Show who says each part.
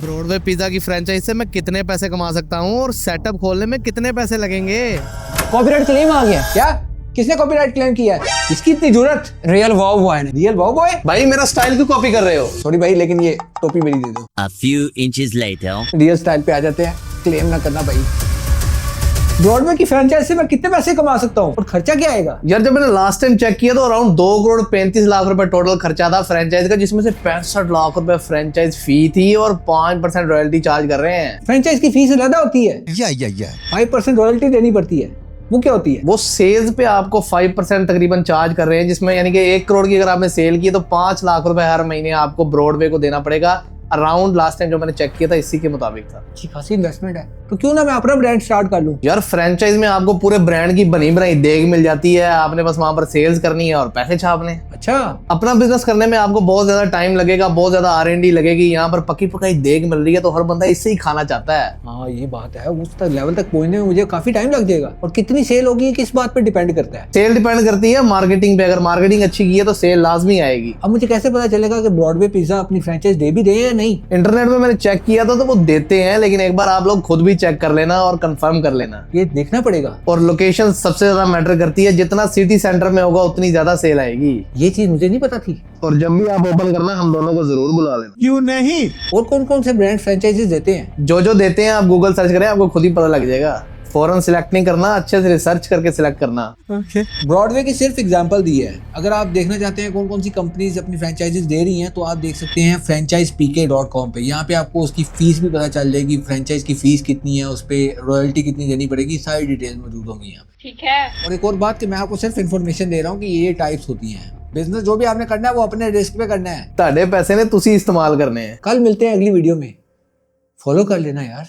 Speaker 1: Broadway pizza की franchise से मैं कितने पैसे कमा सकता हूँ और सेटअप खोलने में कितने पैसे लगेंगे?
Speaker 2: कॉपीराइट क्लेम आ गया।
Speaker 3: क्या? किसने कॉपीराइट क्लेम किया है? इसकी इतनी जरूरत?
Speaker 2: रियल वाओ बॉय ने।
Speaker 3: Real wow boy?
Speaker 1: भाई मेरा स्टाइल क्यों कॉपी कर रहे हो?
Speaker 3: सॉरी भाई, लेकिन ये टोपी मेरी दे दो।
Speaker 4: A few inches later.
Speaker 3: Real style पे आ जाते हैं, क्लेम ना करना भाई। ब्रॉडवे की फ्रेंचाइज से मैं कितने पैसे कमा सकता हूँ और खर्चा क्या आएगा?
Speaker 1: यार जब मैंने लास्ट टाइम चेक किया तो अराउंड 2 करोड़ 35 लाख रुपए टोटल खर्चा था फ्रेंचाइज का, जिसमें से 65 लाख रुपए फ्रेंचाइज फी थी और 5% रॉयल्टी चार्ज कर रहे हैं।
Speaker 3: फ्रेंचाइज की फीस अलग होती है, 5% रॉयल्टी देनी पड़ती है। वो क्या होती है?
Speaker 1: वो सेल्स पे आपको 5% तकरीबन चार्ज कर रहे हैं, जिसमें यानी कि 1 करोड़ की अगर आपने सेल की तो 5 लाख रुपए हर महीने आपको ब्रॉडवे को देना पड़ेगा। अराउंड लास्ट टाइम जो मैंने चेक किया था इसी के मुताबिक था।
Speaker 3: अच्छी खासी इन्वेस्टमेंट है, तो क्यों ना मैं अपना ब्रांड स्टार्ट कर लूं?
Speaker 1: यार फ्रेंचाइज में आपको पूरे ब्रांड की बनी बनाई देग मिल जाती है, आपने बस वहां पर सेल्स करनी है और पैसे छापने।
Speaker 3: अच्छा,
Speaker 1: अपना बिजनेस करने में आपको बहुत ज्यादा टाइम लगेगा, बहुत ज्यादा R&D लगेगी। यहाँ पर पकी पकाई देग मिल रही है तो हर बंदा इससे ही खाना चाहता है।
Speaker 3: हाँ ये बात है। उस तक लेवल तक पहुंचने में मुझे काफी टाइम लग जाएगा। और कितनी सेल होगी किस बात पे डिपेंड करता है?
Speaker 1: सेल डिपेंड करती है मार्केटिंग पे। अगर मार्केटिंग अच्छी की है तो सेल लाजमी आएगी।
Speaker 3: अब मुझे कैसे पता चलेगा कि ब्रॉडवे पिज्जा अपनी फ्रेंचाइज दे भी रहे हैं या नहीं?
Speaker 1: इंटरनेट में मैंने चेक किया था तो वो देते हैं, लेकिन एक बार आप लोग खुद भी चेक कर लेना और कंफर्म कर लेना।
Speaker 3: ये देखना पड़ेगा।
Speaker 1: और लोकेशन सबसे ज्यादा मैटर करती है, जितना सिटी सेंटर में होगा उतनी ज्यादा सेल आएगी।
Speaker 3: ये चीज मुझे नहीं पता थी।
Speaker 1: और जब भी आप ओपन करना हम दोनों को जरूर बुला लेना।
Speaker 2: क्यों नहीं?
Speaker 3: और कौन कौन से ब्रांड फ्रेंचाइजीज देते हैं?
Speaker 1: जो देते हैं आप गूगल सर्च करें, आपको खुद ही पता लग जाएगा। फौरन सिलेक्ट नहीं करना, अच्छे से रिसर्च करके सिलेक्ट करना।
Speaker 3: ब्रॉडवे की सिर्फ एग्जांपल दी है। अगर आप देखना चाहते हैं कौन कौन सी कंपनीज अपनी फ्रेंचाइजीज दे रही हैं तो आप देख सकते हैं franchisepk.com पे। यहाँ पे आपको उसकी फीस भी पता चल जाएगी, फ्रेंचाइज की फीस कितनी है, उस पर रॉयल्टी कितनी देनी पड़ेगी, सारी डिटेल्स मौजूद होंगी यहाँ पे।
Speaker 5: ठीक है।
Speaker 3: और एक और बात कि मैं आपको सिर्फ इन्फॉर्मेशन दे रहा हूँ कि ये टाइप्स होती हैं। बिजनेस जो भी आपने करना है वो अपने रिस्क पे करना है।
Speaker 1: ਤੁਹਾਡੇ पैसे ने तुसी इस्तेमाल करने हैं।
Speaker 3: कल मिलते हैं अगली वीडियो में। फॉलो कर लेना यार।